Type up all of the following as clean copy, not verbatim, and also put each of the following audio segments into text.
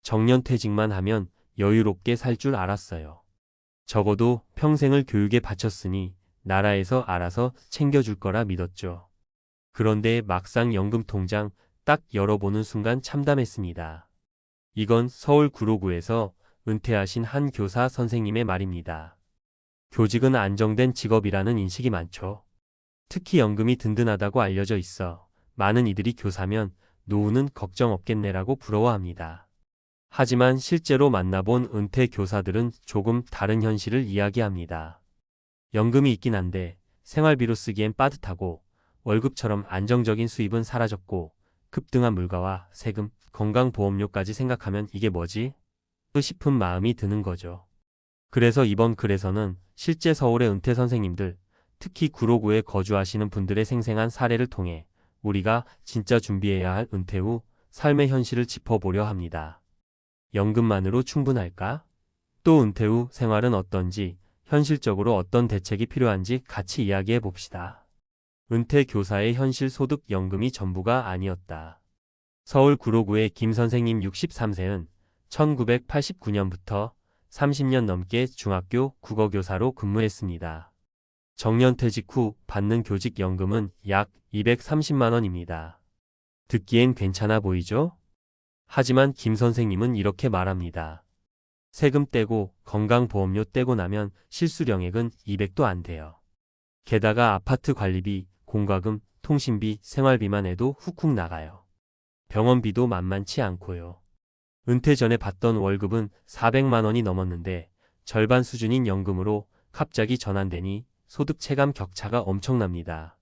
정년퇴직만 하면 여유롭게 살 줄 알았어요. 적어도 평생을 교육에 바쳤으니 나라에서 알아서 챙겨줄 거라 믿었죠. 그런데 막상 연금통장 딱 열어보는 순간 참담했습니다. 이건 서울 구로구에서 은퇴하신 한 교사 선생님의 말입니다. 교직은 안정된 직업이라는 인식이 많죠. 특히 연금이 든든하다고 알려져 있어 많은 이들이 교사면 노후는 걱정 없겠네라고 부러워합니다. 하지만 실제로 만나본 은퇴 교사들은 조금 다른 현실을 이야기합니다. 연금이 있긴 한데 생활비로 쓰기엔 빠듯하고 월급처럼 안정적인 수입은 사라졌고 급등한 물가와 세금, 건강보험료까지 생각하면 이게 뭐지? 싶은 마음이 드는 거죠. 그래서 이번 글에서는 실제 서울의 은퇴 선생님들, 특히 구로구에 거주하시는 분들의 생생한 사례를 통해 우리가 진짜 준비해야 할 은퇴 후 삶의 현실을 짚어보려 합니다. 연금만으로 충분할까? 또 은퇴 후 생활은 어떤지, 현실적으로 어떤 대책이 필요한지 같이 이야기해 봅시다. 은퇴 교사의 현실 소득 연금이 전부가 아니었다. 서울 구로구의 김 선생님 63세는 1989년부터 30년 넘게 중학교 국어교사로 근무했습니다. 정년퇴직 후 받는 교직연금은 약 230만 원입니다. 듣기엔 괜찮아 보이죠? 하지만 김 선생님은 이렇게 말합니다. 세금 떼고 건강보험료 떼고 나면 실수령액은 200도 안 돼요. 게다가 아파트 관리비, 공과금, 통신비, 생활비만 해도 훅훅 나가요. 병원비도 만만치 않고요. 은퇴 전에 받던 월급은 400만 원이 넘었는데 절반 수준인 연금으로 갑자기 전환되니 소득 체감 격차가 엄청납니다.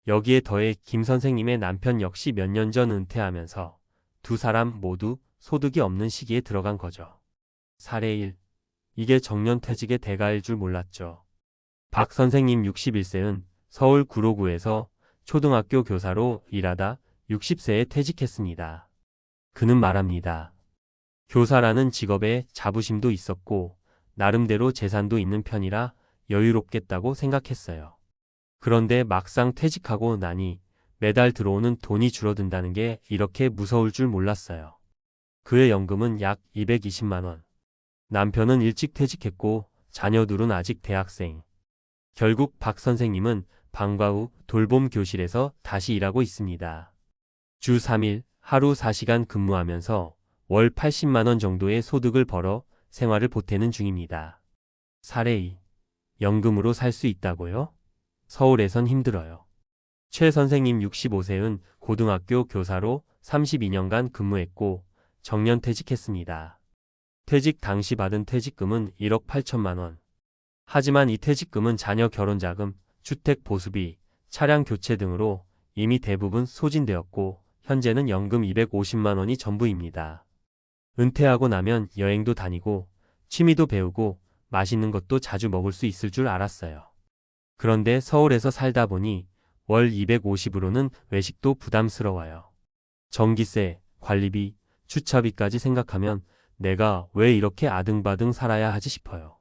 여기에 더해 김 선생님의 남편 역시 몇 년 전 은퇴하면서 두 사람 모두 소득이 없는 시기에 들어간 거죠. 사례 1. 이게 정년퇴직의 대가일 줄 몰랐죠. 박 선생님 61세는 서울 구로구에서 초등학교 교사로 일하다 60세에 퇴직했습니다. 그는 말합니다. 교사라는 직업에 자부심도 있었고 나름대로 재산도 있는 편이라 여유롭겠다고 생각했어요. 그런데 막상 퇴직하고 나니 매달 들어오는 돈이 줄어든다는 게 이렇게 무서울 줄 몰랐어요. 그의 연금은 약 220만 원. 남편은 일찍 퇴직했고 자녀 둘은 아직 대학생. 결국 박 선생님은 방과 후 돌봄 교실에서 다시 일하고 있습니다. 주 3일 하루 4시간 근무하면서 월 80만 원 정도의 소득을 벌어 생활을 보태는 중입니다. 사례 2. 연금으로 살 수 있다고요? 서울에선 힘들어요. 최 선생님 65세는 고등학교 교사로 32년간 근무했고 정년퇴직했습니다. 퇴직 당시 받은 퇴직금은 1억 8천만 원. 하지만 이 퇴직금은 자녀 결혼자금, 주택 보수비, 차량 교체 등으로 이미 대부분 소진되었고 현재는 연금 250만 원이 전부입니다. 은퇴하고 나면 여행도 다니고 취미도 배우고 맛있는 것도 자주 먹을 수 있을 줄 알았어요. 그런데 서울에서 살다 보니 월 250으로는 외식도 부담스러워요. 전기세, 관리비, 주차비까지 생각하면 내가 왜 이렇게 아등바등 살아야 하지 싶어요.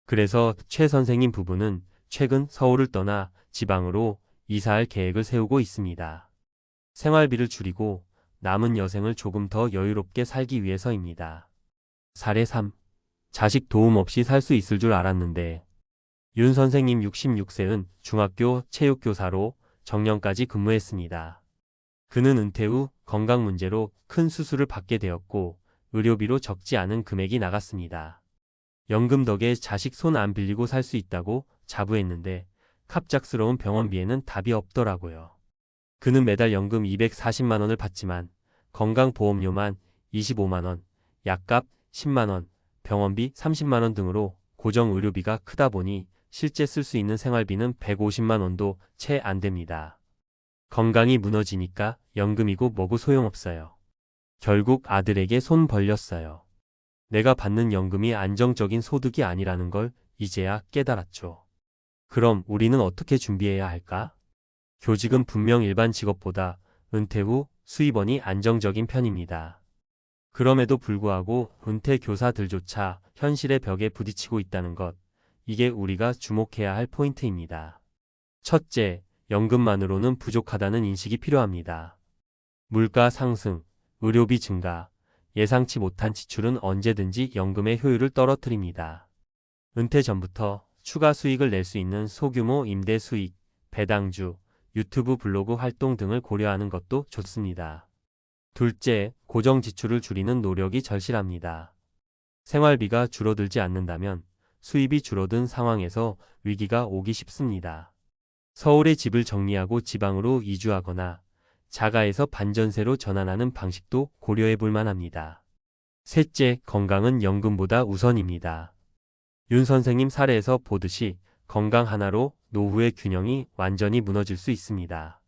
그래서 최 선생님 부부는 최근 서울을 떠나 지방으로 이사할 계획을 세우고 있습니다. 생활비를 줄이고 남은 여생을 조금 더 여유롭게 살기 위해서입니다. 사례 3. 자식 도움 없이 살 수 있을 줄 알았는데 윤 선생님 66세는 중학교 체육교사로 정년까지 근무했습니다. 그는 은퇴 후 건강 문제로 큰 수술을 받게 되었고 의료비로 적지 않은 금액이 나갔습니다. 연금 덕에 자식 손 안 빌리고 살 수 있다고 자부했는데 갑작스러운 병원비에는 답이 없더라고요. 그는 매달 연금 240만 원을 받지만 건강보험료만 25만 원, 약값 10만 원, 병원비 30만 원 등으로 고정 의료비가 크다 보니 실제 쓸 수 있는 생활비는 150만 원도 채 안 됩니다. 건강이 무너지니까 연금이고 뭐고 소용없어요. 결국 아들에게 손 벌렸어요. 내가 받는 연금이 안정적인 소득이 아니라는 걸 이제야 깨달았죠. 그럼 우리는 어떻게 준비해야 할까? 교직은 분명 일반 직업보다 은퇴 후 수입원이 안정적인 편입니다. 그럼에도 불구하고 은퇴 교사들조차 현실의 벽에 부딪히고 있다는 것, 이게 우리가 주목해야 할 포인트입니다. 첫째, 연금만으로는 부족하다는 인식이 필요합니다. 물가 상승, 의료비 증가, 예상치 못한 지출은 언제든지 연금의 효율을 떨어뜨립니다. 은퇴 전부터 추가 수익을 낼 수 있는 소규모 임대 수익, 배당주, 유튜브 블로그 활동 등을 고려하는 것도 좋습니다. 둘째, 고정 지출을 줄이는 노력이 절실합니다. 생활비가 줄어들지 않는다면 수입이 줄어든 상황에서 위기가 오기 쉽습니다. 서울에 집을 정리하고 지방으로 이주하거나 자가에서 반전세로 전환하는 방식도 고려해 볼 만합니다. 셋째, 건강은 연금보다 우선입니다. 윤 선생님 사례에서 보듯이 건강 하나로 노후의 균형이 완전히 무너질 수 있습니다.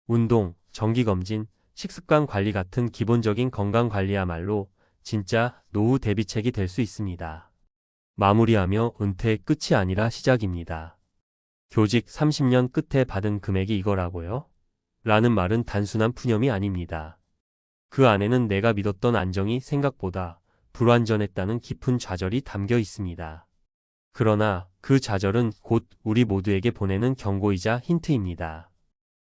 운동, 정기검진, 식습관 관리 같은 기본적인 건강관리야말로 진짜 노후 대비책이 될 수 있습니다. 마무리하며 은퇴의 끝이 아니라 시작입니다. 교직 30년 끝에 받은 금액이 이거라고요? 라는 말은 단순한 푸념이 아닙니다. 그 안에는 내가 믿었던 안정이 생각보다 불완전했다는 깊은 좌절이 담겨 있습니다. 그러나 그 좌절은 곧 우리 모두에게 보내는 경고이자 힌트입니다.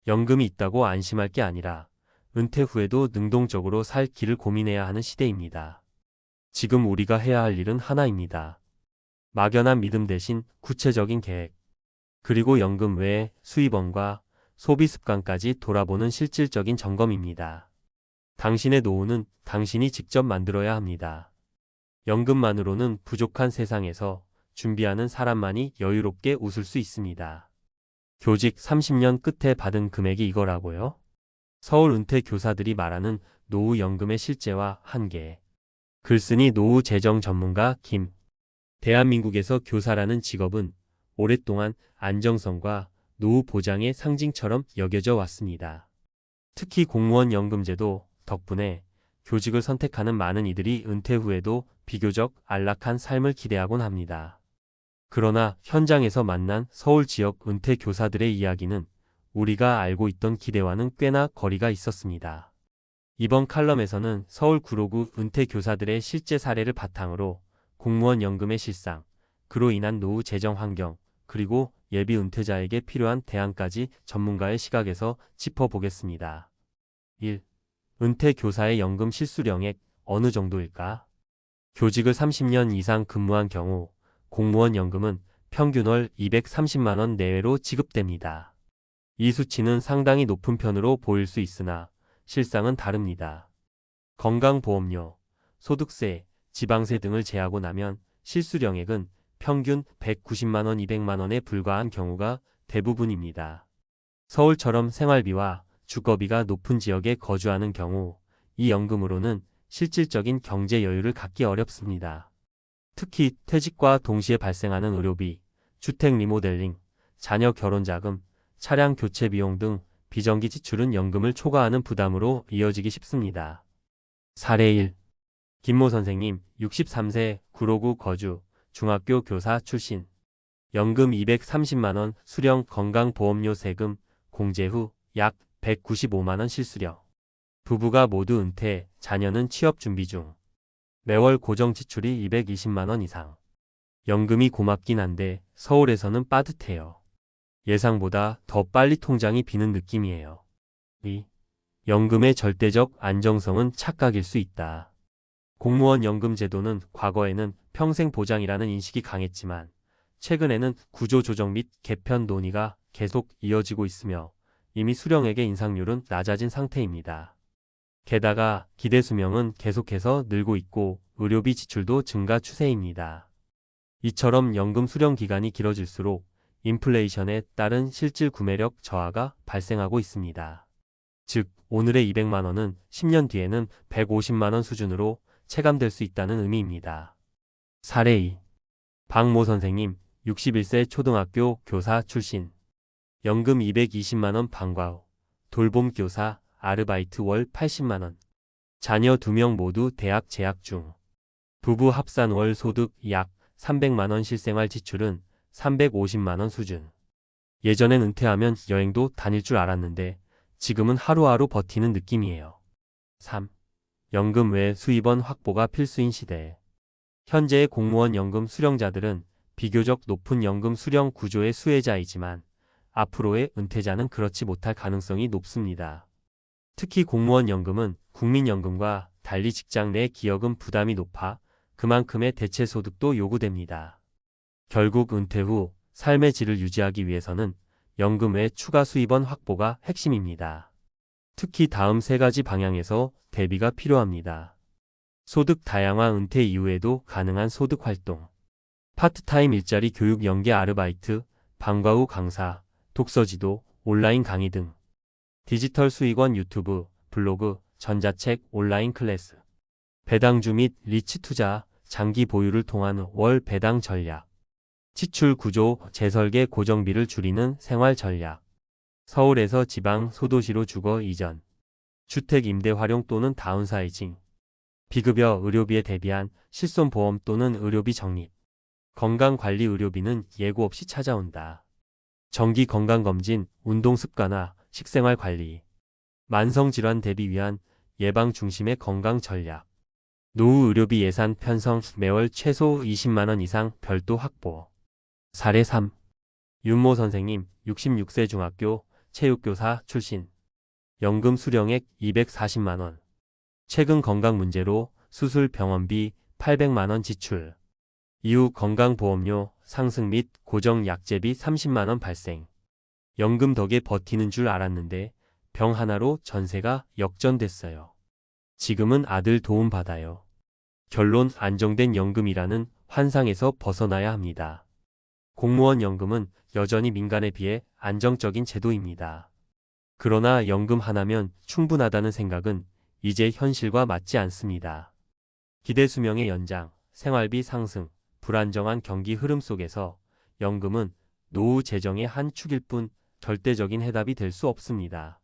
연금이 있다고 안심할 게 아니라 은퇴 후에도 능동적으로 살 길을 고민해야 하는 시대입니다. 지금 우리가 해야 할 일은 하나입니다. 막연한 믿음 대신 구체적인 계획, 그리고 연금 외의 수입원과 소비 습관까지 돌아보는 실질적인 점검입니다. 당신의 노후는 당신이 직접 만들어야 합니다. 연금만으로는 부족한 세상에서 준비하는 사람만이 여유롭게 웃을 수 있습니다. 교직 30년 끝에 받은 금액이 이거라고요? 서울 은퇴 교사들이 말하는 노후 연금의 실제와 한계. 글쓴이 노후 재정 전문가 김. 대한민국에서 교사라는 직업은 오랫동안 안정성과 노후 보장의 상징처럼 여겨져 왔습니다. 특히 공무원 연금제도 덕분에 교직을 선택하는 많은 이들이 은퇴 후에도 비교적 안락한 삶을 기대하곤 합니다. 그러나 현장에서 만난 서울 지역 은퇴 교사들의 이야기는 우리가 알고 있던 기대와는 꽤나 거리가 있었습니다. 이번 칼럼에서는 서울 구로구 은퇴 교사들의 실제 사례를 바탕으로 공무원 연금의 실상, 그로 인한 노후 재정 환경, 그리고 예비 은퇴자에게 필요한 대안까지 전문가의 시각에서 짚어보겠습니다. 1. 은퇴 교사의 연금 실수령액 어느 정도일까? 교직을 30년 이상 근무한 경우 공무원 연금은 평균 월 230만 원 내외로 지급됩니다. 이 수치는 상당히 높은 편으로 보일 수 있으나 실상은 다릅니다. 건강보험료, 소득세, 지방세 등을 제하고 나면 실수령액은 평균 190만 원, 200만 원에 불과한 경우가 대부분입니다. 서울처럼 생활비와 주거비가 높은 지역에 거주하는 경우 이 연금으로는 실질적인 경제 여유를 갖기 어렵습니다. 특히 퇴직과 동시에 발생하는 의료비, 주택 리모델링, 자녀 결혼 자금, 차량 교체 비용 등 비정기 지출은 연금을 초과하는 부담으로 이어지기 쉽습니다. 사례 1. 김모 선생님, 63세, 구로구 거주, 중학교 교사 출신. 연금 230만 원, 수령 건강보험료 세금, 공제 후 약 195만 원 실수령. 부부가 모두 은퇴, 자녀는 취업 준비 중. 매월 고정 지출이 220만 원 이상. 연금이 고맙긴 한데 서울에서는 빠듯해요. 예상보다 더 빨리 통장이 비는 느낌이에요. 2. 연금의 절대적 안정성은 착각일 수 있다. 공무원 연금 제도는 과거에는 평생 보장이라는 인식이 강했지만 최근에는 구조조정 및 개편 논의가 계속 이어지고 있으며 이미 수령액의 인상률은 낮아진 상태입니다. 게다가 기대 수명은 계속해서 늘고 있고 의료비 지출도 증가 추세입니다. 이처럼 연금 수령 기간이 길어질수록 인플레이션에 따른 실질 구매력 저하가 발생하고 있습니다. 즉, 오늘의 200만 원은 10년 뒤에는 150만 원 수준으로 체감될 수 있다는 의미입니다. 사례 2. 박모 선생님, 61세 초등학교 교사 출신. 연금 220만 원 방과 후 돌봄 교사, 아르바이트 월 80만 원. 자녀 2명 모두 대학 재학 중. 부부 합산 월 소득 약 300만 원, 실생활 지출은 350만 원 수준. 예전엔 은퇴하면 여행도 다닐 줄 알았는데 지금은 하루하루 버티는 느낌이에요. 3. 연금 외 수입원 확보가 필수인 시대. 현재의 공무원 연금 수령자들은 비교적 높은 연금 수령 구조의 수혜자이지만 앞으로의 은퇴자는 그렇지 못할 가능성이 높습니다. 특히 공무원 연금은 국민연금과 달리 직장 내 기여금 부담이 높아 그만큼의 대체 소득도 요구됩니다. 결국 은퇴 후 삶의 질을 유지하기 위해서는 연금 외 추가 수입원 확보가 핵심입니다. 특히 다음 세 가지 방향에서 대비가 필요합니다. 소득 다양화 은퇴 이후에도 가능한 소득 활동. 파트타임 일자리 교육 연계 아르바이트, 방과 후 강사, 독서지도, 온라인 강의 등. 디지털 수익원 유튜브, 블로그, 전자책, 온라인 클래스. 배당주 및 리츠 투자, 장기 보유를 통한 월 배당 전략. 지출 구조, 재설계 고정비를 줄이는 생활 전략. 서울에서 지방, 소도시로 주거 이전. 주택 임대 활용 또는 다운사이징. 비급여 의료비에 대비한 실손보험 또는 의료비 적립. 건강관리 의료비는 예고 없이 찾아온다. 정기 건강검진, 운동 습관화, 식생활 관리. 만성질환 대비 위한 예방 중심의 건강 전략. 노후 의료비 예산 편성 매월 최소 20만 원 이상 별도 확보. 사례 3. 윤모 선생님, 66세 중학교 체육교사 출신. 연금 수령액 240만 원. 최근 건강 문제로 수술 병원비 800만 원 지출. 이후 건강보험료 상승 및 고정 약제비 30만 원 발생. 연금 덕에 버티는 줄 알았는데 병 하나로 전세가 역전됐어요. 지금은 아들 도움 받아요. 결론 안정된 연금이라는 환상에서 벗어나야 합니다. 공무원 연금은 여전히 민간에 비해 안정적인 제도입니다. 그러나 연금 하나면 충분하다는 생각은 이제 현실과 맞지 않습니다. 기대 수명의 연장, 생활비 상승, 불안정한 경기 흐름 속에서 연금은 노후 재정의 한 축일 뿐 절대적인 해답이 될 수 없습니다.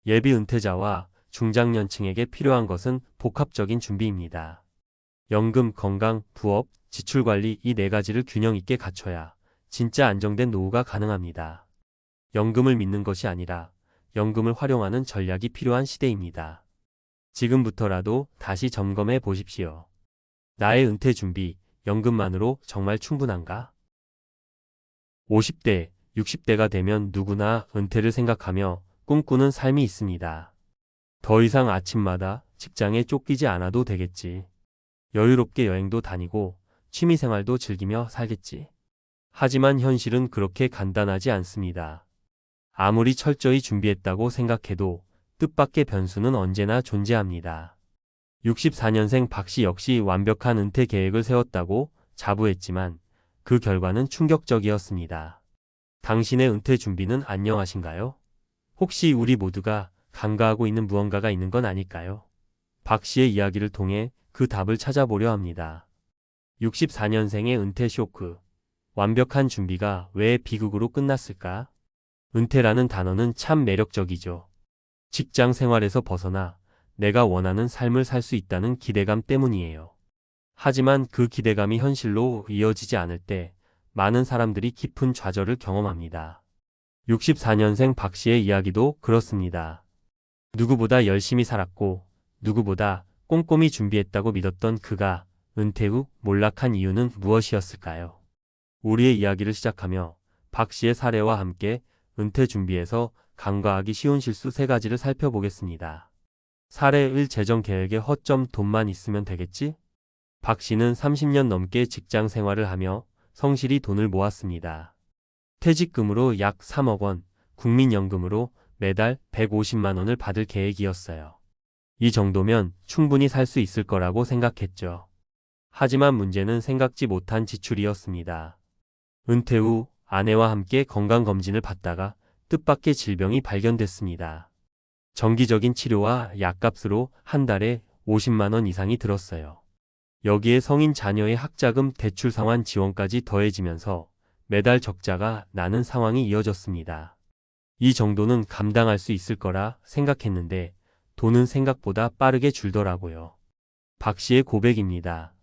예비 은퇴자와 중장년층에게 필요한 것은 복합적인 준비입니다. 연금, 건강, 부업, 지출관리 이 네 가지를 균형 있게 갖춰야 진짜 안정된 노후가 가능합니다. 연금을 믿는 것이 아니라 연금을 활용하는 전략이 필요한 시대입니다. 지금부터라도 다시 점검해 보십시오. 나의 은퇴 준비, 연금만으로 정말 충분한가? 50대, 60대가 되면 누구나 은퇴를 생각하며 꿈꾸는 삶이 있습니다. 더 이상 아침마다 직장에 쫓기지 않아도 되겠지. 여유롭게 여행도 다니고 취미생활도 즐기며 살겠지. 하지만 현실은 그렇게 간단하지 않습니다. 아무리 철저히 준비했다고 생각해도 뜻밖의 변수는 언제나 존재합니다. 64년생 박씨 역시 완벽한 은퇴 계획을 세웠다고 자부했지만 그 결과는 충격적이었습니다. 당신의 은퇴 준비는 안녕하신가요? 혹시 우리 모두가 간과하고 있는 무언가가 있는 건 아닐까요? 박씨의 이야기를 통해 그 답을 찾아보려 합니다. 64년생의 은퇴 쇼크. 완벽한 준비가 왜 비극으로 끝났을까? 은퇴라는 단어는 참 매력적이죠. 직장 생활에서 벗어나 내가 원하는 삶을 살 수 있다는 기대감 때문이에요. 하지만 그 기대감이 현실로 이어지지 않을 때 많은 사람들이 깊은 좌절을 경험합니다. 64년생 박씨의 이야기도 그렇습니다. 누구보다 열심히 살았고 누구보다 꼼꼼히 준비했다고 믿었던 그가 은퇴 후 몰락한 이유는 무엇이었을까요? 우리의 이야기를 시작하며 박씨의 사례와 함께 은퇴 준비에서 간과하기 쉬운 실수 3가지를 살펴보겠습니다. 사례 1. 재정 계획에 허점 돈만 있으면 되겠지? 박씨는 30년 넘게 직장 생활을 하며 성실히 돈을 모았습니다. 퇴직금으로 약 3억 원, 국민연금으로 매달 150만 원을 받을 계획이었어요. 이 정도면 충분히 살 수 있을 거라고 생각했죠. 하지만 문제는 생각지 못한 지출이었습니다. 은퇴 후 아내와 함께 건강검진을 받다가 뜻밖의 질병이 발견됐습니다. 정기적인 치료와 약값으로 한 달에 50만 원 이상이 들었어요. 여기에 성인 자녀의 학자금 대출 상환 지원까지 더해지면서 매달 적자가 나는 상황이 이어졌습니다. 이 정도는 감당할 수 있을 거라 생각했는데 돈은 생각보다 빠르게 줄더라고요. 박 씨의 고백입니다.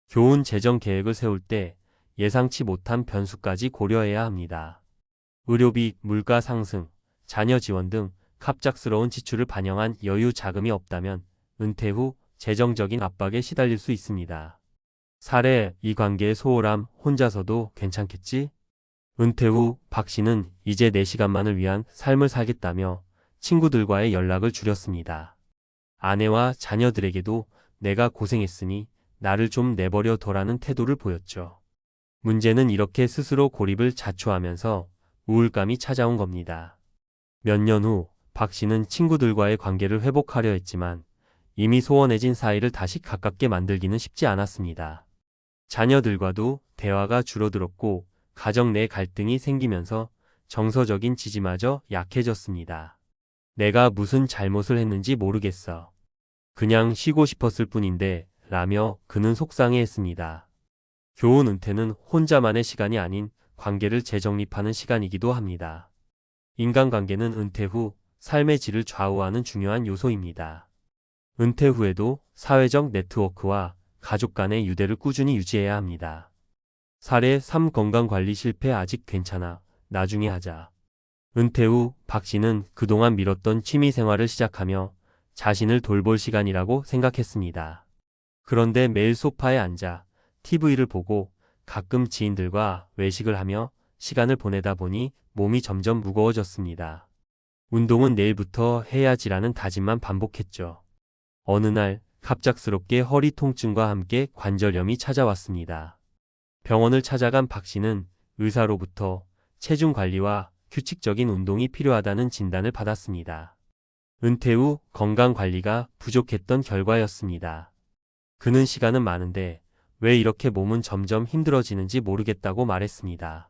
좋은 재정 계획을 세울 때 예상치 못한 변수까지 고려해야 합니다. 의료비, 물가 상승, 자녀 지원 등 갑작스러운 지출을 반영한 여유 자금이 없다면 은퇴 후 재정적인 압박에 시달릴 수 있습니다. 사례, 이 관계의 소홀함, 혼자서도 괜찮겠지? 은퇴 후 박 씨는 이제 내 시간만을 위한 삶을 살겠다며 친구들과의 연락을 줄였습니다. 아내와 자녀들에게도 내가 고생했으니 나를 좀 내버려 둬라는 태도를 보였죠. 문제는 이렇게 스스로 고립을 자초하면서 우울감이 찾아온 겁니다. 몇 년 후 박 씨는 친구들과의 관계를 회복하려 했지만 이미 소원해진 사이를 다시 가깝게 만들기는 쉽지 않았습니다. 자녀들과도 대화가 줄어들었고 가정 내 갈등이 생기면서 정서적인 지지마저 약해졌습니다. 내가 무슨 잘못을 했는지 모르겠어. 그냥 쉬고 싶었을 뿐인데 라며 그는 속상해했습니다. 교훈 은퇴는 혼자만의 시간이 아닌 관계를 재정립하는 시간이기도 합니다. 인간관계는 은퇴 후 삶의 질을 좌우하는 중요한 요소입니다. 은퇴 후에도 사회적 네트워크와 가족 간의 유대를 꾸준히 유지해야 합니다. 사례 3 건강관리 실패 아직 괜찮아. 나중에 하자. 은퇴 후 박 씨는 그동안 미뤘던 취미 생활을 시작하며 자신을 돌볼 시간이라고 생각했습니다. 그런데 매일 소파에 앉아 TV를 보고 가끔 지인들과 외식을 하며 시간을 보내다 보니 몸이 점점 무거워졌습니다. 운동은 내일부터 해야지라는 다짐만 반복했죠. 어느 날 갑작스럽게 허리 통증과 함께 관절염이 찾아왔습니다. 병원을 찾아간 박 씨는 의사로부터 체중 관리와 규칙적인 운동이 필요하다는 진단을 받았습니다. 은퇴 후 건강 관리가 부족했던 결과였습니다. 그는 시간은 많은데 왜 이렇게 몸은 점점 힘들어지는지 모르겠다고 말했습니다.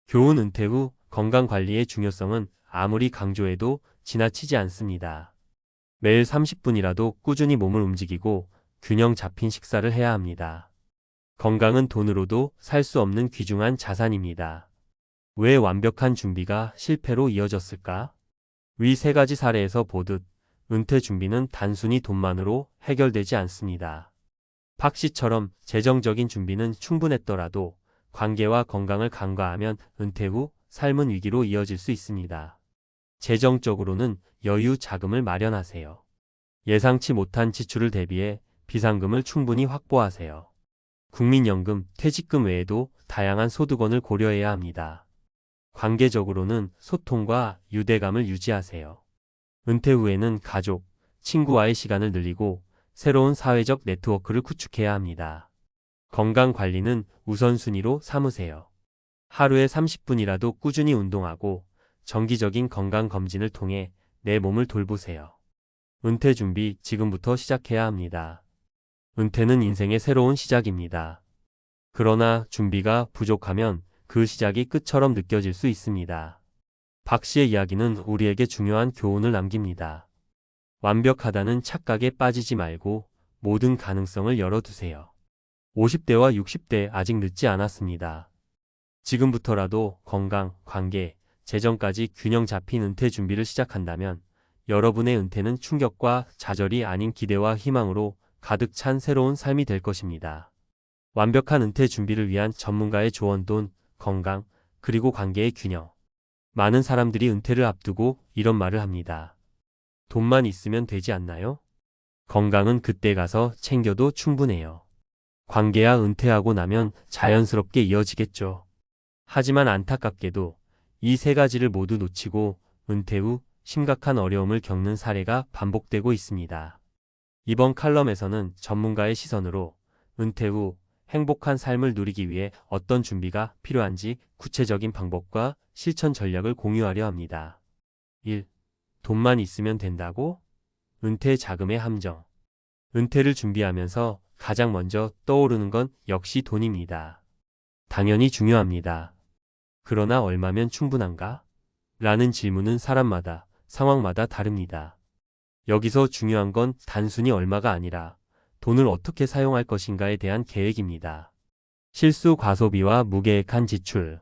교훈 은퇴 후 건강 관리의 중요성은 아무리 강조해도 지나치지 않습니다. 매일 30분이라도 꾸준히 몸을 움직이고 균형 잡힌 식사를 해야 합니다. 건강은 돈으로도 살 수 없는 귀중한 자산입니다. 왜 완벽한 준비가 실패로 이어졌을까? 위 세 가지 사례에서 보듯 은퇴 준비는 단순히 돈만으로 해결되지 않습니다. 박 씨처럼 재정적인 준비는 충분했더라도 관계와 건강을 간과하면 은퇴 후 삶은 위기로 이어질 수 있습니다. 재정적으로는 여유 자금을 마련하세요. 예상치 못한 지출을 대비해 비상금을 충분히 확보하세요. 국민연금, 퇴직금 외에도 다양한 소득원을 고려해야 합니다. 관계적으로는 소통과 유대감을 유지하세요. 은퇴 후에는 가족, 친구와의 시간을 늘리고 새로운 사회적 네트워크를 구축해야 합니다. 건강 관리는 우선순위로 삼으세요. 하루에 30분이라도 꾸준히 운동하고 정기적인 건강 검진을 통해 내 몸을 돌보세요. 은퇴 준비 지금부터 시작해야 합니다. 은퇴는 인생의 새로운 시작입니다. 그러나 준비가 부족하면 그 시작이 끝처럼 느껴질 수 있습니다. 박 씨의 이야기는 우리에게 중요한 교훈을 남깁니다. 완벽하다는 착각에 빠지지 말고 모든 가능성을 열어두세요. 50대와 60대 아직 늦지 않았습니다. 지금부터라도 건강, 관계, 재정까지 균형 잡힌 은퇴 준비를 시작한다면 여러분의 은퇴는 충격과 좌절이 아닌 기대와 희망으로 가득 찬 새로운 삶이 될 것입니다. 완벽한 은퇴 준비를 위한 전문가의 조언, 돈, 건강, 그리고 관계의 균형. 많은 사람들이 은퇴를 앞두고 이런 말을 합니다. 돈만 있으면 되지 않나요? 건강은 그때 가서 챙겨도 충분해요. 관계야 은퇴하고 나면 자연스럽게 이어지겠죠. 하지만 안타깝게도 이 세 가지를 모두 놓치고 은퇴 후 심각한 어려움을 겪는 사례가 반복되고 있습니다. 이번 칼럼에서는 전문가의 시선으로 은퇴 후 행복한 삶을 누리기 위해 어떤 준비가 필요한지 구체적인 방법과 실천 전략을 공유하려 합니다. 1. 돈만 있으면 된다고? 은퇴 자금의 함정. 은퇴를 준비하면서 가장 먼저 떠오르는 건 역시 돈입니다. 당연히 중요합니다. 그러나 얼마면 충분한가? 라는 질문은 사람마다, 상황마다 다릅니다. 여기서 중요한 건 단순히 얼마가 아니라 돈을 어떻게 사용할 것인가에 대한 계획입니다. 실수 과소비와 무계획한 지출.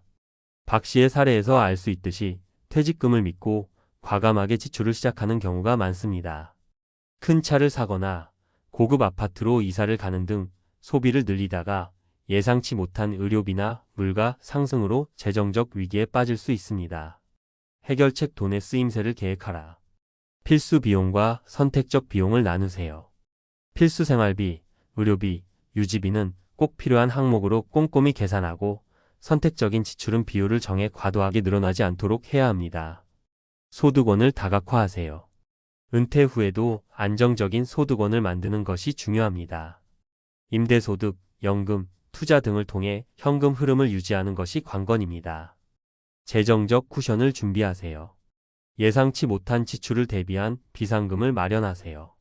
박 씨의 사례에서 알 수 있듯이 퇴직금을 믿고 과감하게 지출을 시작하는 경우가 많습니다. 큰 차를 사거나 고급 아파트로 이사를 가는 등 소비를 늘리다가 예상치 못한 의료비나 물가 상승으로 재정적 위기에 빠질 수 있습니다. 해결책 돈의 쓰임새를 계획하라. 필수 비용과 선택적 비용을 나누세요. 필수 생활비, 의료비, 유지비는 꼭 필요한 항목으로 꼼꼼히 계산하고 선택적인 지출은 비율을 정해 과도하게 늘어나지 않도록 해야 합니다. 소득원을 다각화하세요. 은퇴 후에도 안정적인 소득원을 만드는 것이 중요합니다. 임대소득, 연금, 투자 등을 통해 현금 흐름을 유지하는 것이 관건입니다. 재정적 쿠션을 준비하세요. 예상치 못한 지출을 대비한 비상금을 마련하세요.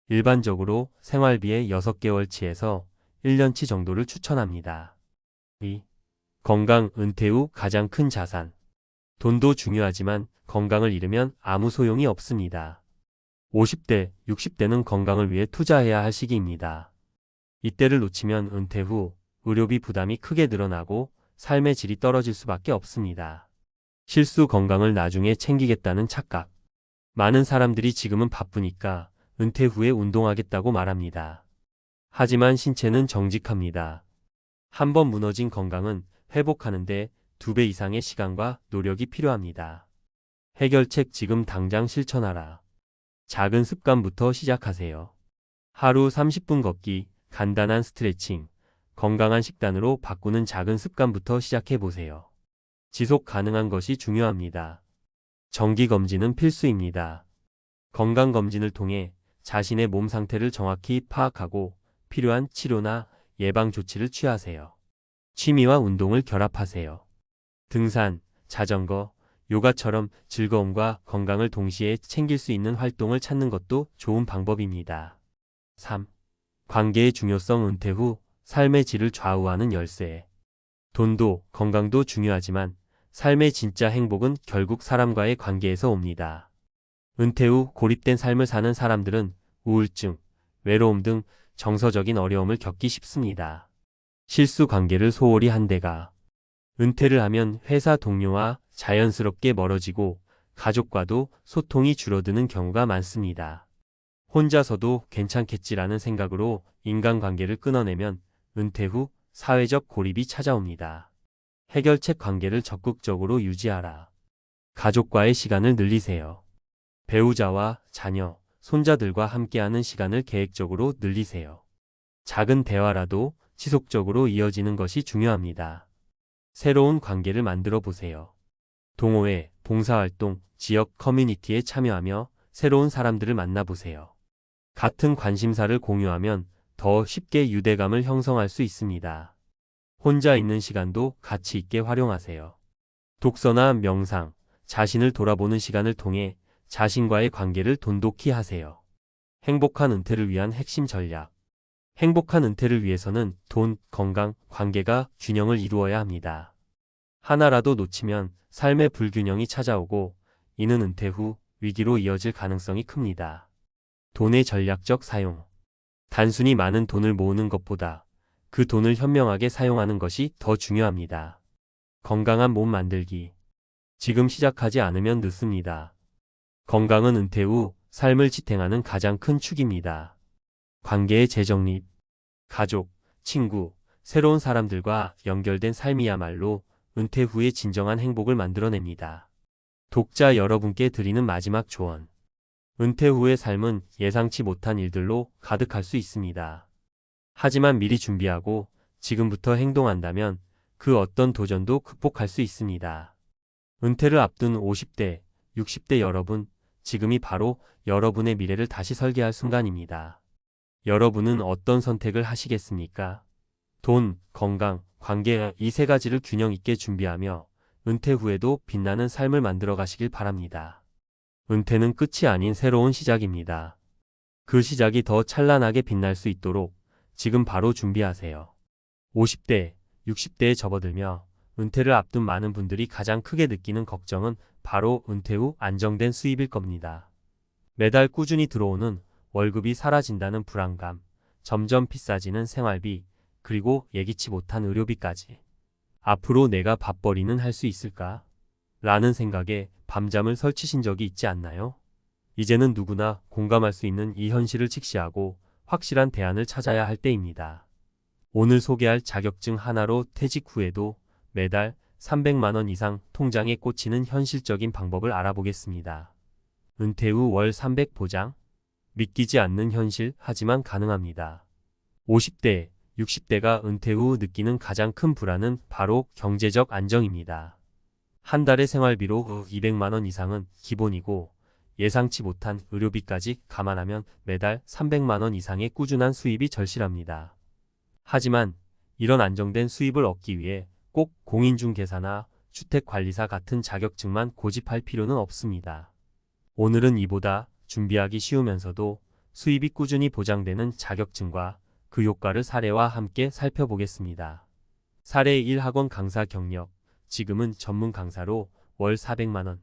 일반적으로 생활비의 6개월치에서 1년치 정도를 추천합니다. 2. 건강, 은퇴 후 가장 큰 자산. 돈도 중요하지만 건강을 잃으면 아무 소용이 없습니다. 50대, 60대는 건강을 위해 투자해야 할 시기입니다. 이때를 놓치면 은퇴 후 의료비 부담이 크게 늘어나고 삶의 질이 떨어질 수밖에 없습니다. 실수 건강을 나중에 챙기겠다는 착각. 많은 사람들이 지금은 바쁘니까 은퇴 후에 운동하겠다고 말합니다. 하지만 신체는 정직합니다. 한번 무너진 건강은 회복하는데 2배 이상의 시간과 노력이 필요합니다. 해결책 지금 당장 실천하라. 작은 습관부터 시작하세요. 하루 30분 걷기, 간단한 스트레칭, 건강한 식단으로 바꾸는 작은 습관부터 시작해보세요. 지속 가능한 것이 중요합니다. 정기검진은 필수입니다. 건강검진을 통해 자신의 몸 상태를 정확히 파악하고 필요한 치료나 예방 조치를 취하세요. 취미와 운동을 결합하세요. 등산, 자전거, 요가처럼 즐거움과 건강을 동시에 챙길 수 있는 활동을 찾는 것도 좋은 방법입니다. 3. 관계의 중요성. 은퇴 후 삶의 질을 좌우하는 열쇠. 돈도 건강도 중요하지만 삶의 진짜 행복은 결국 사람과의 관계에서 옵니다. 은퇴 후 고립된 삶을 사는 사람들은 우울증, 외로움 등 정서적인 어려움을 겪기 쉽습니다. 실수 관계를 소홀히 한 데가 은퇴를 하면 회사 동료와 자연스럽게 멀어지고 가족과도 소통이 줄어드는 경우가 많습니다. 혼자서도 괜찮겠지라는 생각으로 인간관계를 끊어내면 은퇴 후 사회적 고립이 찾아옵니다. 해결책. 관계를 적극적으로 유지하라. 가족과의 시간을 늘리세요. 배우자와 자녀, 손자들과 함께하는 시간을 계획적으로 늘리세요. 작은 대화라도 지속적으로 이어지는 것이 중요합니다. 새로운 관계를 만들어 보세요. 동호회, 봉사활동, 지역 커뮤니티에 참여하며 새로운 사람들을 만나보세요. 같은 관심사를 공유하면 더 쉽게 유대감을 형성할 수 있습니다. 혼자 있는 시간도 가치 있게 활용하세요. 독서나 명상, 자신을 돌아보는 시간을 통해 자신과의 관계를 돈독히 하세요. 행복한 은퇴를 위한 핵심 전략. 행복한 은퇴를 위해서는 돈, 건강, 관계가 균형을 이루어야 합니다. 하나라도 놓치면 삶의 불균형이 찾아오고 이는 은퇴 후 위기로 이어질 가능성이 큽니다. 돈의 전략적 사용. 단순히 많은 돈을 모으는 것보다 그 돈을 현명하게 사용하는 것이 더 중요합니다. 건강한 몸 만들기. 지금 시작하지 않으면 늦습니다. 건강은 은퇴 후 삶을 지탱하는 가장 큰 축입니다. 관계의 재정립. 가족, 친구, 새로운 사람들과 연결된 삶이야말로 은퇴 후의 진정한 행복을 만들어냅니다. 독자 여러분께 드리는 마지막 조언. 은퇴 후의 삶은 예상치 못한 일들로 가득할 수 있습니다. 하지만 미리 준비하고 지금부터 행동한다면 그 어떤 도전도 극복할 수 있습니다. 은퇴를 앞둔 50대, 60대 여러분, 지금이 바로 여러분의 미래를 다시 설계할 순간입니다. 여러분은 어떤 선택을 하시겠습니까? 돈, 건강, 관계 이 세 가지를 균형 있게 준비하며 은퇴 후에도 빛나는 삶을 만들어 가시길 바랍니다. 은퇴는 끝이 아닌 새로운 시작입니다. 그 시작이 더 찬란하게 빛날 수 있도록 지금 바로 준비하세요. 50대, 60대에 접어들며 은퇴를 앞둔 많은 분들이 가장 크게 느끼는 걱정은 바로 은퇴 후 안정된 수입일 겁니다. 매달 꾸준히 들어오는 월급이 사라진다는 불안감, 점점 비싸지는 생활비, 그리고 예기치 못한 의료비까지. 앞으로 내가 밥벌이는 할 수 있을까? 라는 생각에 밤잠을 설치신 적이 있지 않나요? 이제는 누구나 공감할 수 있는 이 현실을 직시하고 확실한 대안을 찾아야 할 때입니다. 오늘 소개할 자격증 하나로 퇴직 후에도 매달 300만 원 이상 통장에 꽂히는 현실적인 방법을 알아보겠습니다. 은퇴 후 월 300 보장? 믿기지 않는 현실, 하지만 가능합니다. 50대, 60대가 은퇴 후 느끼는 가장 큰 불안은 바로 경제적 안정입니다. 한 달의 생활비로 200만 원 이상은 기본이고 예상치 못한 의료비까지 감안하면 매달 300만 원 이상의 꾸준한 수입이 절실합니다. 하지만 이런 안정된 수입을 얻기 위해 꼭 공인중개사나 주택관리사 같은 자격증만 고집할 필요는 없습니다. 오늘은 이보다 준비하기 쉬우면서도 수입이 꾸준히 보장되는 자격증과 그 효과를 사례와 함께 살펴보겠습니다. 사례 1 학원 강사 경력. 지금은 전문 강사로 월 400만 원.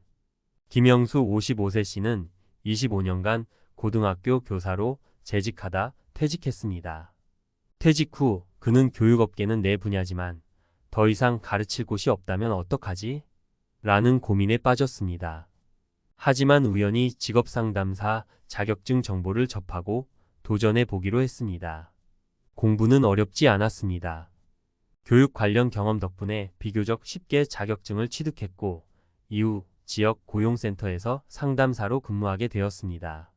김영수 55세 씨는 25년간 고등학교 교사로 재직하다 퇴직했습니다. 퇴직 후 그는 교육업계는 내 분야지만 더 이상 가르칠 곳이 없다면 어떡하지? 라는 고민에 빠졌습니다. 하지만 우연히 직업상담사 자격증 정보를 접하고 도전해 보기로 했습니다. 공부는 어렵지 않았습니다. 교육 관련 경험 덕분에 비교적 쉽게 자격증을 취득했고 이후 지역 고용센터에서 상담사로 근무하게 되었습니다.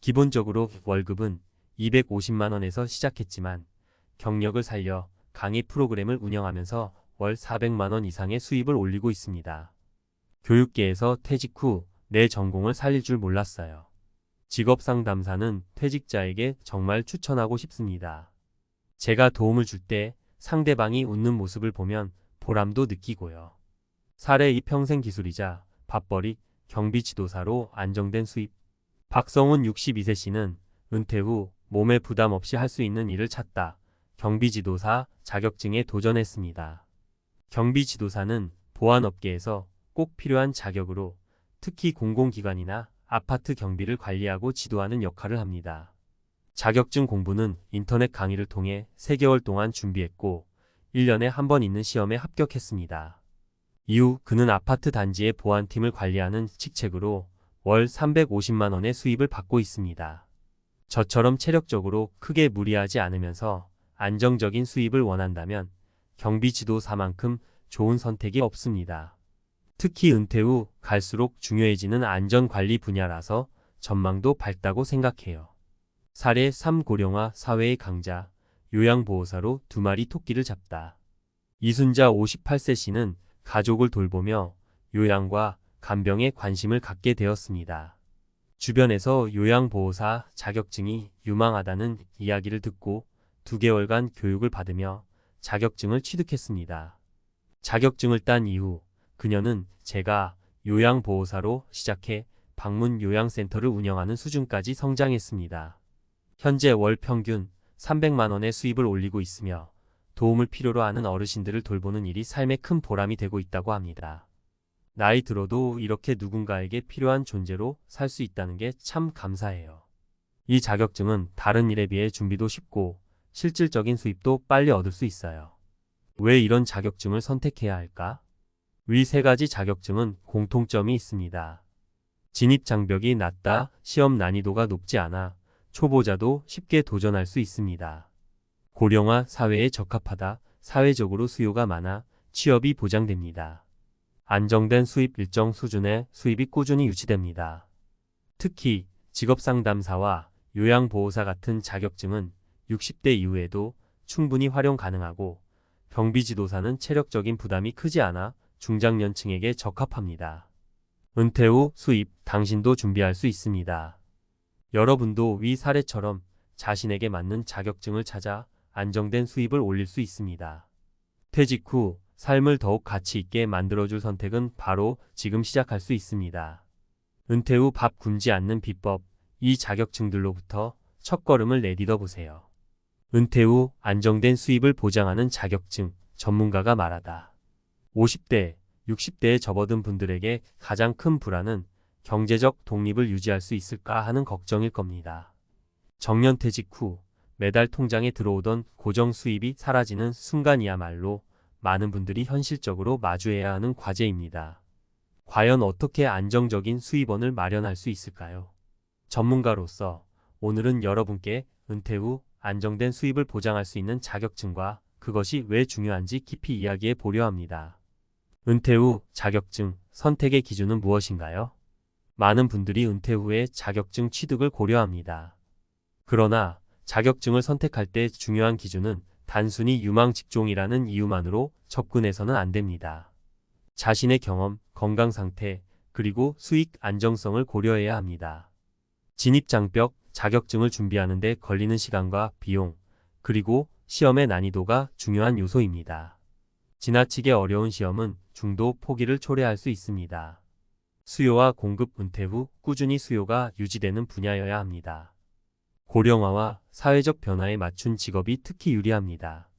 기본적으로 월급은 250만 원에서 시작했지만 경력을 살려 강의 프로그램을 운영하면서 월 400만 원 이상의 수입을 올리고 있습니다. 교육계에서 퇴직 후 내 전공을 살릴 줄 몰랐어요. 직업상담사는 퇴직자에게 정말 추천하고 싶습니다. 제가 도움을 줄 때 상대방이 웃는 모습을 보면 보람도 느끼고요. 사례 2 평생 기술이자 밥벌이 경비지도사로 안정된 수입. 박성훈 62세 씨는 은퇴 후 몸에 부담 없이 할 수 있는 일을 찾다 경비지도사 자격증에 도전했습니다. 경비지도사는 보안업계에서 꼭 필요한 자격으로 특히 공공기관이나 아파트 경비를 관리하고 지도하는 역할을 합니다. 자격증 공부는 인터넷 강의를 통해 3개월 동안 준비했고 1년에 한 번 있는 시험에 합격했습니다. 이후 그는 아파트 단지의 보안팀을 관리하는 직책으로 월 350만 원의 수입을 받고 있습니다. 저처럼 체력적으로 크게 무리하지 않으면서 안정적인 수입을 원한다면 경비지도사만큼 좋은 선택이 없습니다. 특히 은퇴 후 갈수록 중요해지는 안전관리 분야라서 전망도 밝다고 생각해요. 사례 3 고령화 사회의 강자, 요양보호사로 2마리 토끼를 잡다. 이순자 58세 씨는 가족을 돌보며 요양과 간병에 관심을 갖게 되었습니다. 주변에서 요양보호사 자격증이 유망하다는 이야기를 듣고 2개월간 교육을 받으며 자격증을 취득했습니다. 자격증을 딴 이후 그녀는 제가 요양보호사로 시작해 방문 요양센터를 운영하는 수준까지 성장했습니다. 현재 월 평균 300만 원의 수입을 올리고 있으며 도움을 필요로 하는 어르신들을 돌보는 일이 삶의 큰 보람이 되고 있다고 합니다. 나이 들어도 이렇게 누군가에게 필요한 존재로 살 수 있다는 게 참 감사해요. 이 자격증은 다른 일에 비해 준비도 쉽고 실질적인 수입도 빨리 얻을 수 있어요. 왜 이런 자격증을 선택해야 할까? 위 3가지 자격증은 공통점이 있습니다. 진입 장벽이 낮다, 시험 난이도가 높지 않아 초보자도 쉽게 도전할 수 있습니다. 고령화 사회에 적합하다, 사회적으로 수요가 많아 취업이 보장됩니다. 안정된 수입 일정 수준의 수입이 꾸준히 유지됩니다. 특히 직업상담사와 요양보호사 같은 자격증은 60대 이후에도 충분히 활용 가능하고 경비지도사는 체력적인 부담이 크지 않아 중장년층에게 적합합니다. 은퇴 후 수입, 당신도 준비할 수 있습니다. 여러분도 위 사례처럼 자신에게 맞는 자격증을 찾아 안정된 수입을 올릴 수 있습니다. 퇴직 후 삶을 더욱 가치 있게 만들어줄 선택은 바로 지금 시작할 수 있습니다. 은퇴 후 밥 굶지 않는 비법, 이 자격증들로부터 첫걸음을 내딛어 보세요. 은퇴 후 안정된 수입을 보장하는 자격증, 전문가가 말하다. 50대, 60대에 접어든 분들에게 가장 큰 불안은 경제적 독립을 유지할 수 있을까 하는 걱정일 겁니다. 정년퇴직 후 매달 통장에 들어오던 고정 수입이 사라지는 순간이야말로 많은 분들이 현실적으로 마주해야 하는 과제입니다. 과연 어떻게 안정적인 수입원을 마련할 수 있을까요? 전문가로서 오늘은 여러분께 은퇴 후 안정된 수입을 보장할 수 있는 자격증과 그것이 왜 중요한지 깊이 이야기해 보려 합니다. 은퇴 후 자격증 선택의 기준은 무엇인가요? 많은 분들이 은퇴 후에 자격증 취득을 고려합니다. 그러나 자격증을 선택할 때 중요한 기준은 단순히 유망 직종이라는 이유만으로 접근해서는 안 됩니다. 자신의 경험, 건강 상태, 그리고 수익 안정성을 고려해야 합니다. 진입장벽, 자격증을 준비하는 데 걸리는 시간과 비용, 그리고 시험의 난이도가 중요한 요소입니다. 지나치게 어려운 시험은 중도 포기를 초래할 수 있습니다. 수요와 공급 은퇴 후 꾸준히 수요가 유지되는 분야여야 합니다. 고령화와 사회적 변화에 맞춘 직업이 특히 유리합니다.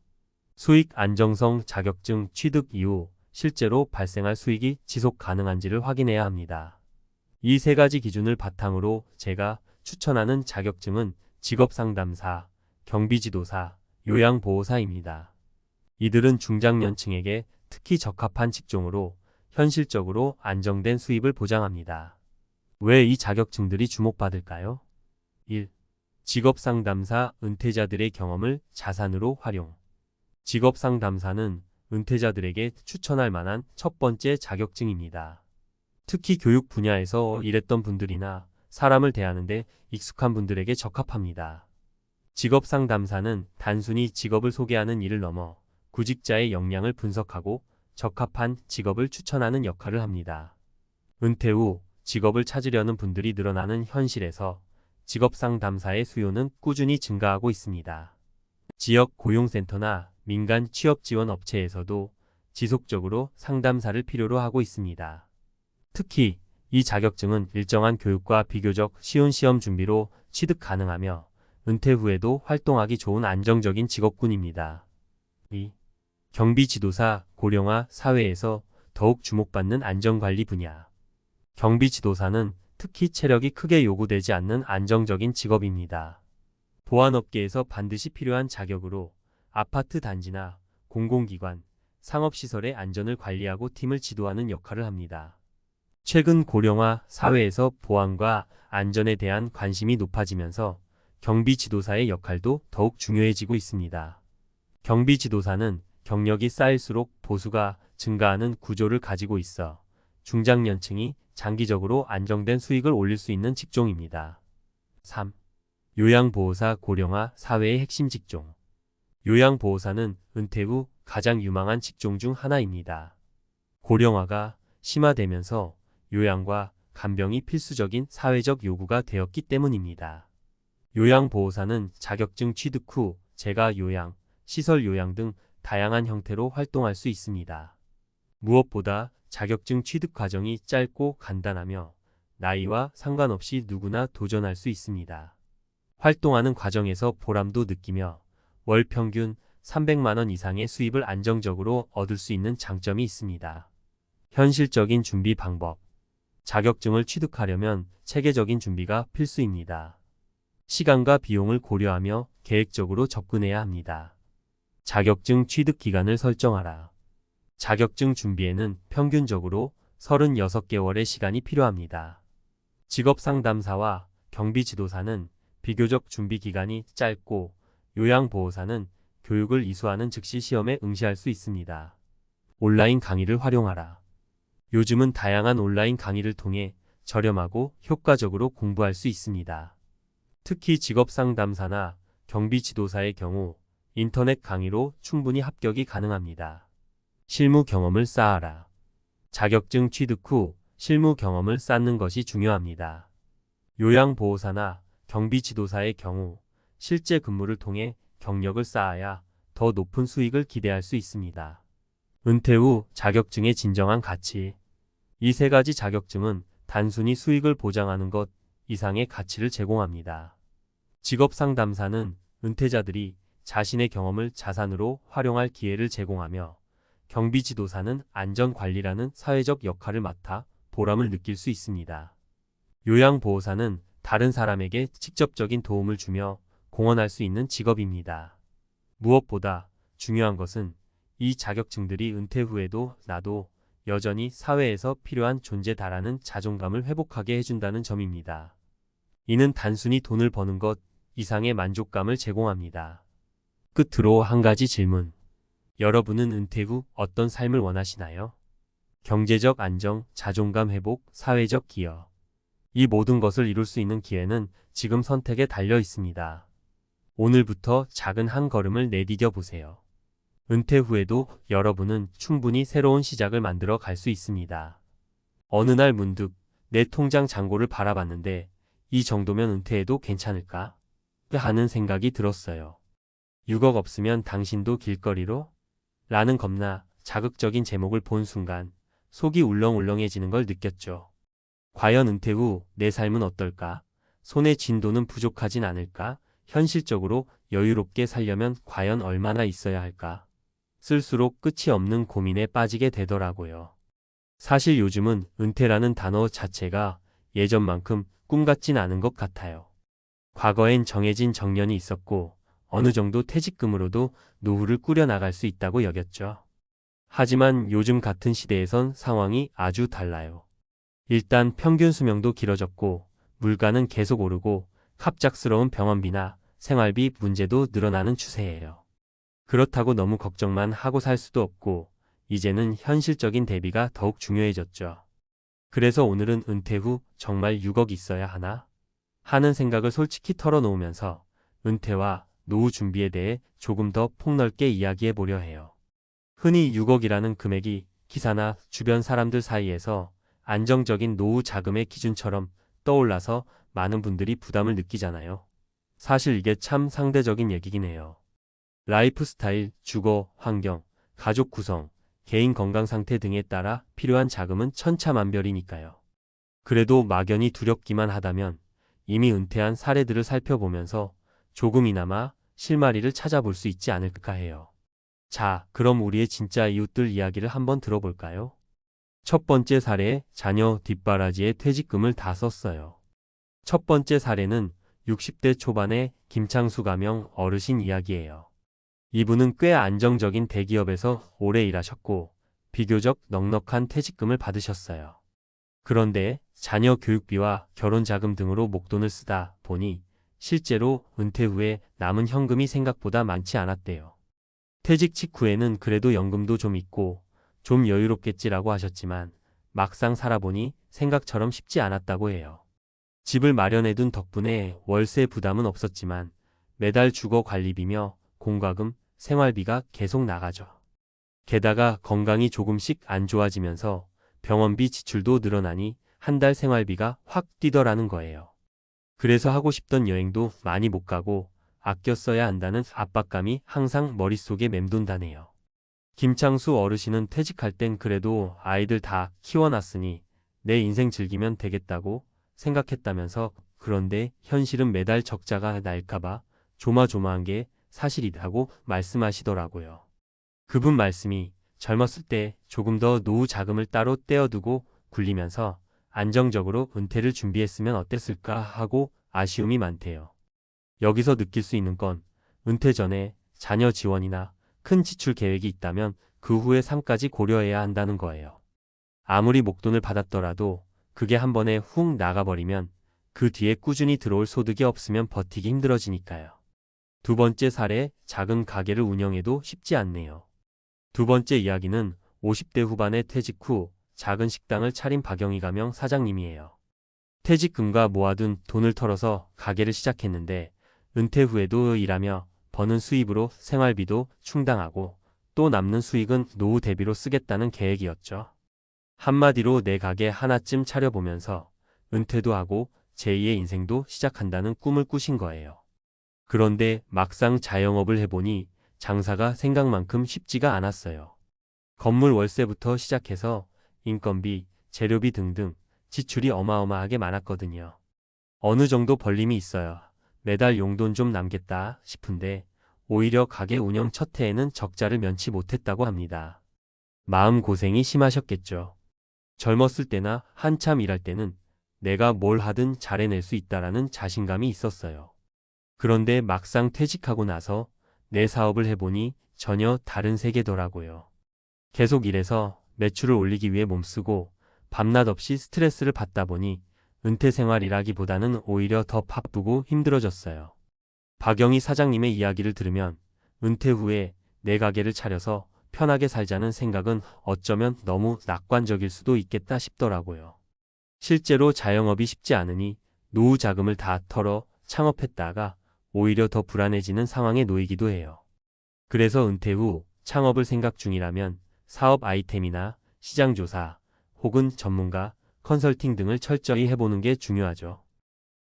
수익 안정성 자격증 취득 이후 실제로 발생할 수익이 지속 가능한지를 확인해야 합니다. 이 세 가지 기준을 바탕으로 제가 추천하는 자격증은 직업상담사, 경비지도사, 요양보호사입니다. 이들은 중장년층에게 특히 적합한 직종으로 현실적으로 안정된 수입을 보장합니다. 왜 이 자격증들이 주목받을까요? 1. 직업상담사 은퇴자들의 경험을 자산으로 활용. 직업상담사는 은퇴자들에게 추천할 만한 첫 번째 자격증입니다. 특히 교육 분야에서 일했던 분들이나 사람을 대하는데 익숙한 분들에게 적합합니다. 직업상담사는 단순히 직업을 소개하는 일을 넘어 구직자의 역량을 분석하고 적합한 직업을 추천하는 역할을 합니다. 은퇴 후 직업을 찾으려는 분들이 늘어나는 현실에서 직업상담사의 수요는 꾸준히 증가하고 있습니다. 지역 고용센터나 민간 취업지원업체에서도 지속적으로 상담사를 필요로 하고 있습니다. 특히 이 자격증은 일정한 교육과 비교적 쉬운 시험 준비로 취득 가능하며 은퇴 후에도 활동하기 좋은 안정적인 직업군입니다. 2. 경비지도사 고령화 사회에서 더욱 주목받는 안전관리 분야. 경비지도사는 특히 체력이 크게 요구되지 않는 안정적인 직업입니다. 보안업계에서 반드시 필요한 자격으로 아파트 단지나 공공기관, 상업시설의 안전을 관리하고 팀을 지도하는 역할을 합니다. 최근 고령화 사회에서 보안과 안전에 대한 관심이 높아지면서 경비지도사의 역할도 더욱 중요해지고 있습니다. 경비지도사는 경력이 쌓일수록 보수가 증가하는 구조를 가지고 있어 중장년층이 장기적으로 안정된 수익을 올릴 수 있는 직종입니다. 3. 요양보호사 고령화 사회의 핵심 직종. 요양보호사는 은퇴 후 가장 유망한 직종 중 하나입니다. 고령화가 심화되면서 요양과 간병이 필수적인 사회적 요구가 되었기 때문입니다. 요양보호사는 자격증 취득 후 재가 요양, 시설 요양 등 다양한 형태로 활동할 수 있습니다. 무엇보다 자격증 취득 과정이 짧고 간단하며 나이와 상관없이 누구나 도전할 수 있습니다. 활동하는 과정에서 보람도 느끼며 월 평균 300만 원 이상의 수입을 안정적으로 얻을 수 있는 장점이 있습니다. 현실적인 준비 방법. 자격증을 취득하려면 체계적인 준비가 필수입니다. 시간과 비용을 고려하며 계획적으로 접근해야 합니다. 자격증 취득 기간을 설정하라. 자격증 준비에는 평균적으로 36개월의 시간이 필요합니다. 직업상담사와 경비지도사는 비교적 준비 기간이 짧고 요양보호사는 교육을 이수하는 즉시 시험에 응시할 수 있습니다. 온라인 강의를 활용하라. 요즘은 다양한 온라인 강의를 통해 저렴하고 효과적으로 공부할 수 있습니다. 특히 직업상담사나 경비지도사의 경우 인터넷 강의로 충분히 합격이 가능합니다. 실무 경험을 쌓아라. 자격증 취득 후 실무 경험을 쌓는 것이 중요합니다. 요양보호사나 경비지도사의 경우 실제 근무를 통해 경력을 쌓아야 더 높은 수익을 기대할 수 있습니다. 은퇴 후 자격증의 진정한 가치. 이 세 가지 자격증은 단순히 수익을 보장하는 것 이상의 가치를 제공합니다. 직업상담사는 은퇴자들이 자신의 경험을 자산으로 활용할 기회를 제공하며 경비지도사는 안전관리라는 사회적 역할을 맡아 보람을 느낄 수 있습니다. 요양보호사는 다른 사람에게 직접적인 도움을 주며 공헌할 수 있는 직업입니다. 무엇보다 중요한 것은 이 자격증들이 은퇴 후에도 나도 여전히 사회에서 필요한 존재다라는 자존감을 회복하게 해준다는 점입니다. 이는 단순히 돈을 버는 것 이상의 만족감을 제공합니다. 끝으로 한 가지 질문. 여러분은 은퇴 후 어떤 삶을 원하시나요? 경제적 안정, 자존감 회복, 사회적 기여. 이 모든 것을 이룰 수 있는 기회는 지금 선택에 달려 있습니다. 오늘부터 작은 한 걸음을 내디뎌 보세요. 은퇴 후에도 여러분은 충분히 새로운 시작을 만들어 갈 수 있습니다. 어느 날 문득 내 통장 잔고를 바라봤는데 이 정도면 은퇴해도 괜찮을까? 하는 생각이 들었어요. 6억 없으면 당신도 길거리로? 라는 겁나 자극적인 제목을 본 순간 속이 울렁울렁해지는 걸 느꼈죠. 과연 은퇴 후 내 삶은 어떨까? 손에 쥔 돈은 부족하진 않을까? 현실적으로 여유롭게 살려면 과연 얼마나 있어야 할까? 쓸수록 끝이 없는 고민에 빠지게 되더라고요. 사실 요즘은 은퇴라는 단어 자체가 예전만큼 꿈 같진 않은 것 같아요. 과거엔 정해진 정년이 있었고 어느 정도 퇴직금으로도 노후를 꾸려나갈 수 있다고 여겼죠. 하지만 요즘 같은 시대에선 상황이 아주 달라요. 일단 평균 수명도 길어졌고 물가는 계속 오르고 갑작스러운 병원비나 생활비 문제도 늘어나는 추세예요. 그렇다고 너무 걱정만 하고 살 수도 없고 이제는 현실적인 대비가 더욱 중요해졌죠. 그래서 오늘은 은퇴 후 정말 6억 있어야 하나? 하는 생각을 솔직히 털어놓으면서 은퇴와 노후 준비에 대해 조금 더 폭넓게 이야기해 보려 해요. 흔히 6억이라는 금액이 기사나 주변 사람들 사이에서 안정적인 노후 자금의 기준처럼 떠올라서 많은 분들이 부담을 느끼잖아요. 사실 이게 참 상대적인 얘기긴 해요. 라이프 스타일, 주거, 환경, 가족 구성, 개인 건강 상태 등에 따라 필요한 자금은 천차만별이니까요. 그래도 막연히 두렵기만 하다면 이미 은퇴한 사례들을 살펴보면서 조금이나마 실마리를 찾아볼 수 있지 않을까 해요. 자, 그럼 우리의 진짜 이웃들 이야기를 한번 들어볼까요? 첫 번째 사례, 자녀 뒷바라지에 퇴직금을 다 썼어요. 첫 번째 사례는 60대 초반의 김창수 가명 어르신 이야기예요. 이분은 꽤 안정적인 대기업에서 오래 일하셨고 비교적 넉넉한 퇴직금을 받으셨어요. 그런데 자녀 교육비와 결혼 자금 등으로 목돈을 쓰다 보니 실제로 은퇴 후에 남은 현금이 생각보다 많지 않았대요. 퇴직 직후에는 그래도 연금도 좀 있고 좀 여유롭겠지라고 하셨지만 막상 살아보니 생각처럼 쉽지 않았다고 해요. 집을 마련해둔 덕분에 월세 부담은 없었지만 매달 주거 관리비며 공과금, 생활비가 계속 나가죠. 게다가 건강이 조금씩 안 좋아지면서 병원비 지출도 늘어나니 한 달 생활비가 확 뛰더라는 거예요. 그래서 하고 싶던 여행도 많이 못 가고 아껴 써야 한다는 압박감이 항상 머릿속에 맴돈다네요. 김창수 어르신은 퇴직할 땐 그래도 아이들 다 키워놨으니 내 인생 즐기면 되겠다고 생각했다면서 그런데 현실은 매달 적자가 날까봐 조마조마한 게 사실이라고 말씀하시더라고요. 그분 말씀이 젊었을 때 조금 더 노후 자금을 따로 떼어두고 굴리면서 안정적으로 은퇴를 준비했으면 어땠을까 하고 아쉬움이 많대요. 여기서 느낄 수 있는 건 은퇴 전에 자녀 지원이나 큰 지출 계획이 있다면 그 후의 삶까지 고려해야 한다는 거예요. 아무리 목돈을 받았더라도 그게 한 번에 훅 나가버리면 그 뒤에 꾸준히 들어올 소득이 없으면 버티기 힘들어지니까요. 두 번째 사례, 작은 가게를 운영해도 쉽지 않네요. 두 번째 이야기는 50대 후반의 퇴직 후 작은 식당을 차린 박영희 가명 사장님이에요. 퇴직금과 모아둔 돈을 털어서 가게를 시작했는데 은퇴 후에도 일하며 버는 수입으로 생활비도 충당하고 또 남는 수익은 노후 대비로 쓰겠다는 계획이었죠. 한마디로 내 가게 하나쯤 차려보면서 은퇴도 하고 제2의 인생도 시작한다는 꿈을 꾸신 거예요. 그런데 막상 자영업을 해보니 장사가 생각만큼 쉽지가 않았어요. 건물 월세부터 시작해서 인건비, 재료비 등등 지출이 어마어마하게 많았거든요. 어느 정도 벌림이 있어야 매달 용돈 좀 남겠다 싶은데 오히려 가게 운영 첫 해에는 적자를 면치 못했다고 합니다. 마음고생이 심하셨겠죠. 젊었을 때나 한참 일할 때는 내가 뭘 하든 잘해낼 수 있다라는 자신감이 있었어요. 그런데 막상 퇴직하고 나서 내 사업을 해보니 전혀 다른 세계더라고요. 계속 일해서 매출을 올리기 위해 몸쓰고 밤낮 없이 스트레스를 받다 보니 은퇴 생활이라기보다는 오히려 더 바쁘고 힘들어졌어요. 박영희 사장님의 이야기를 들으면 은퇴 후에 내 가게를 차려서 편하게 살자는 생각은 어쩌면 너무 낙관적일 수도 있겠다 싶더라고요. 실제로 자영업이 쉽지 않으니 노후 자금을 다 털어 창업했다가 오히려 더 불안해지는 상황에 놓이기도 해요. 그래서 은퇴 후 창업을 생각 중이라면 사업 아이템이나 시장 조사 혹은 전문가, 컨설팅 등을 철저히 해보는 게 중요하죠.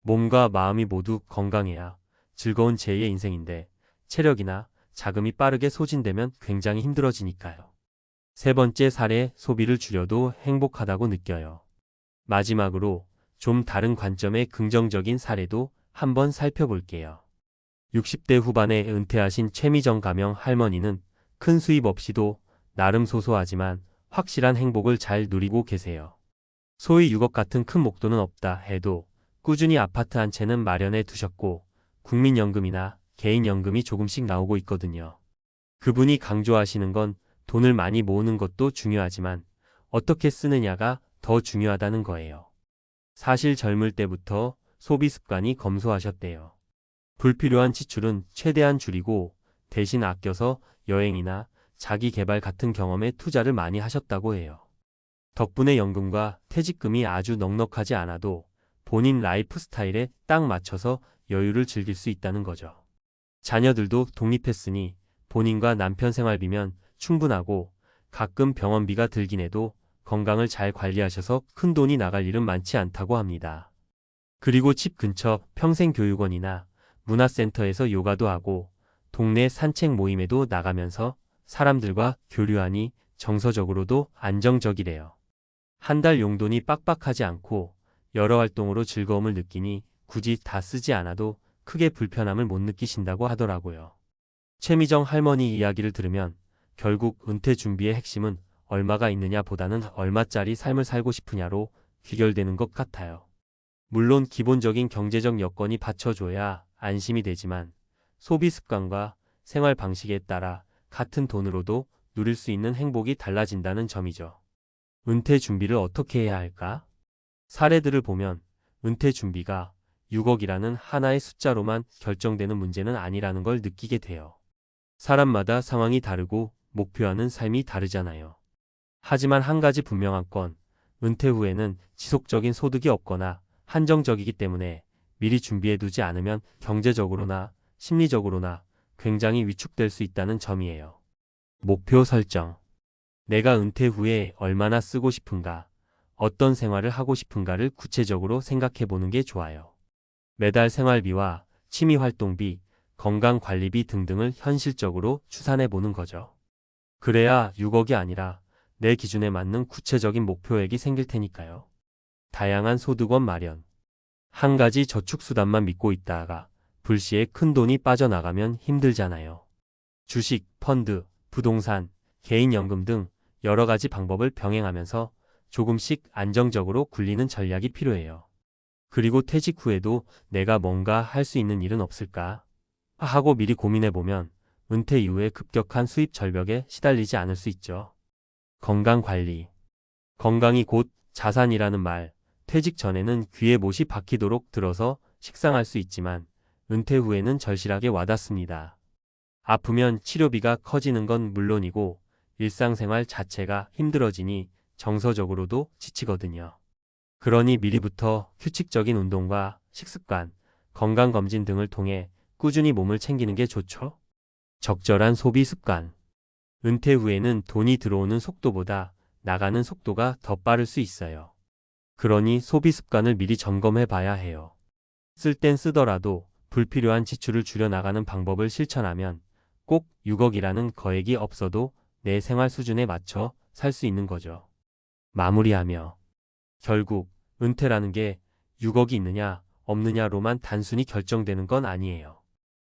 몸과 마음이 모두 건강해야 즐거운 제2의 인생인데 체력이나 자금이 빠르게 소진되면 굉장히 힘들어지니까요. 세 번째 사례, 소비를 줄여도 행복하다고 느껴요. 마지막으로 좀 다른 관점의 긍정적인 사례도 한번 살펴볼게요. 60대 후반에 은퇴하신 최미정 가명 할머니는 큰 수입 없이도 나름 소소하지만 확실한 행복을 잘 누리고 계세요. 소위 6억 같은 큰 목돈은 없다 해도 꾸준히 아파트 한 채는 마련해 두셨고 국민연금이나 개인연금이 조금씩 나오고 있거든요. 그분이 강조하시는 건 돈을 많이 모으는 것도 중요하지만 어떻게 쓰느냐가 더 중요하다는 거예요. 사실 젊을 때부터 소비 습관이 검소하셨대요. 불필요한 지출은 최대한 줄이고 대신 아껴서 여행이나 자기 개발 같은 경험에 투자를 많이 하셨다고 해요. 덕분에 연금과 퇴직금이 아주 넉넉하지 않아도 본인 라이프 스타일에 딱 맞춰서 여유를 즐길 수 있다는 거죠. 자녀들도 독립했으니 본인과 남편 생활비면 충분하고 가끔 병원비가 들긴 해도 건강을 잘 관리하셔서 큰 돈이 나갈 일은 많지 않다고 합니다. 그리고 집 근처 평생교육원이나 문화센터에서 요가도 하고 동네 산책 모임에도 나가면서 사람들과 교류하니 정서적으로도 안정적이래요. 한 달 용돈이 빡빡하지 않고 여러 활동으로 즐거움을 느끼니 굳이 다 쓰지 않아도 크게 불편함을 못 느끼신다고 하더라고요. 최미정 할머니 이야기를 들으면 결국 은퇴 준비의 핵심은 얼마가 있느냐 보다는 얼마짜리 삶을 살고 싶으냐로 귀결되는 것 같아요. 물론 기본적인 경제적 여건이 받쳐줘야 안심이 되지만 소비 습관과 생활 방식에 따라 같은 돈으로도 누릴 수 있는 행복이 달라진다는 점이죠. 은퇴 준비를 어떻게 해야 할까? 사례들을 보면 은퇴 준비가 6억이라는 하나의 숫자로만 결정되는 문제는 아니라는 걸 느끼게 돼요. 사람마다 상황이 다르고 목표하는 삶이 다르잖아요. 하지만 한 가지 분명한 건 은퇴 후에는 지속적인 소득이 없거나 한정적이기 때문에 미리 준비해두지 않으면 경제적으로나 심리적으로나 굉장히 위축될 수 있다는 점이에요. 목표 설정. 내가 은퇴 후에 얼마나 쓰고 싶은가, 어떤 생활을 하고 싶은가를 구체적으로 생각해 보는 게 좋아요. 매달 생활비와 취미활동비, 건강관리비 등등을 현실적으로 추산해 보는 거죠. 그래야 6억이 아니라 내 기준에 맞는 구체적인 목표액이 생길 테니까요. 다양한 소득원 마련. 한 가지 저축수단만 믿고 있다가 불시에 큰 돈이 빠져나가면 힘들잖아요. 주식, 펀드, 부동산, 개인연금 등 여러 가지 방법을 병행하면서 조금씩 안정적으로 굴리는 전략이 필요해요. 그리고 퇴직 후에도 내가 뭔가 할 수 있는 일은 없을까 하고 미리 고민해보면 은퇴 이후에 급격한 수입 절벽에 시달리지 않을 수 있죠. 건강관리. 건강이 곧 자산이라는 말, 퇴직 전에는 귀에 못이 박히도록 들어서 식상할 수 있지만 은퇴 후에는 절실하게 와닿습니다. 아프면 치료비가 커지는 건 물론이고 일상생활 자체가 힘들어지니 정서적으로도 지치거든요. 그러니 미리부터 규칙적인 운동과 식습관, 건강검진 등을 통해 꾸준히 몸을 챙기는 게 좋죠. 적절한 소비 습관. 은퇴 후에는 돈이 들어오는 속도보다 나가는 속도가 더 빠를 수 있어요. 그러니 소비 습관을 미리 점검해 봐야 해요. 쓸 땐 쓰더라도 불필요한 지출을 줄여나가는 방법을 실천하면 꼭 6억이라는 거액이 없어도 내 생활 수준에 맞춰 살 수 있는 거죠. 마무리하며 결국 은퇴라는 게 6억이 있느냐 없느냐로만 단순히 결정되는 건 아니에요.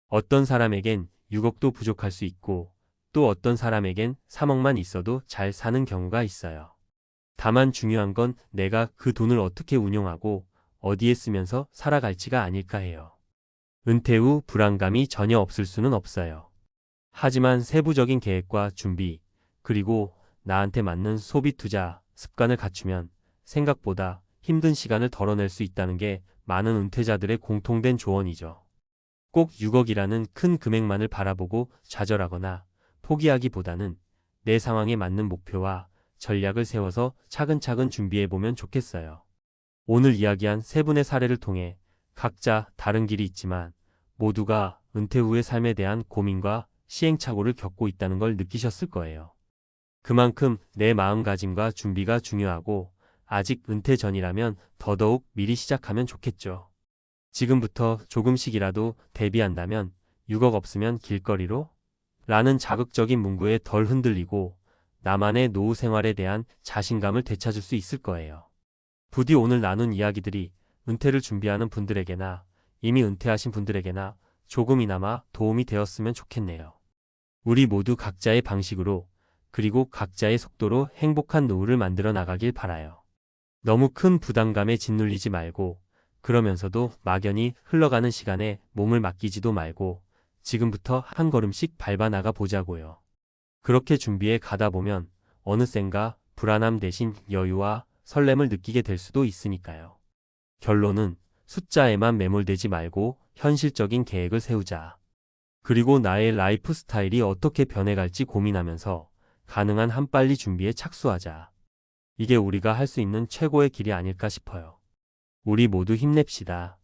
어떤 사람에겐 6억도 부족할 수 있고 또 어떤 사람에겐 3억만 있어도 잘 사는 경우가 있어요. 다만 중요한 건 내가 그 돈을 어떻게 운용하고 어디에 쓰면서 살아갈지가 아닐까 해요. 은퇴 후 불안감이 전혀 없을 수는 없어요. 하지만 세부적인 계획과 준비, 그리고 나한테 맞는 소비 투자 습관을 갖추면 생각보다 힘든 시간을 덜어낼 수 있다는 게 많은 은퇴자들의 공통된 조언이죠. 꼭 6억이라는 큰 금액만을 바라보고 좌절하거나 포기하기보다는 내 상황에 맞는 목표와 전략을 세워서 차근차근 준비해보면 좋겠어요. 오늘 이야기한 세 분의 사례를 통해 각자 다른 길이 있지만 모두가 은퇴 후의 삶에 대한 고민과 시행착오를 겪고 있다는 걸 느끼셨을 거예요. 그만큼 내 마음가짐과 준비가 중요하고 아직 은퇴 전이라면 더더욱 미리 시작하면 좋겠죠. 지금부터 조금씩이라도 대비한다면 6억 없으면 길거리로? 라는 자극적인 문구에 덜 흔들리고 나만의 노후 생활에 대한 자신감을 되찾을 수 있을 거예요. 부디 오늘 나눈 이야기들이 은퇴를 준비하는 분들에게나 이미 은퇴하신 분들에게나 조금이나마 도움이 되었으면 좋겠네요. 우리 모두 각자의 방식으로 그리고 각자의 속도로 행복한 노후를 만들어 나가길 바라요. 너무 큰 부담감에 짓눌리지 말고 그러면서도 막연히 흘러가는 시간에 몸을 맡기지도 말고 지금부터 한 걸음씩 밟아 나가 보자고요. 그렇게 준비해 가다 보면 어느샌가 불안함 대신 여유와 설렘을 느끼게 될 수도 있으니까요. 결론은 숫자에만 매몰되지 말고 현실적인 계획을 세우자. 그리고 나의 라이프 스타일이 어떻게 변해갈지 고민하면서 가능한 한 빨리 준비에 착수하자. 이게 우리가 할 수 있는 최고의 길이 아닐까 싶어요. 우리 모두 힘냅시다.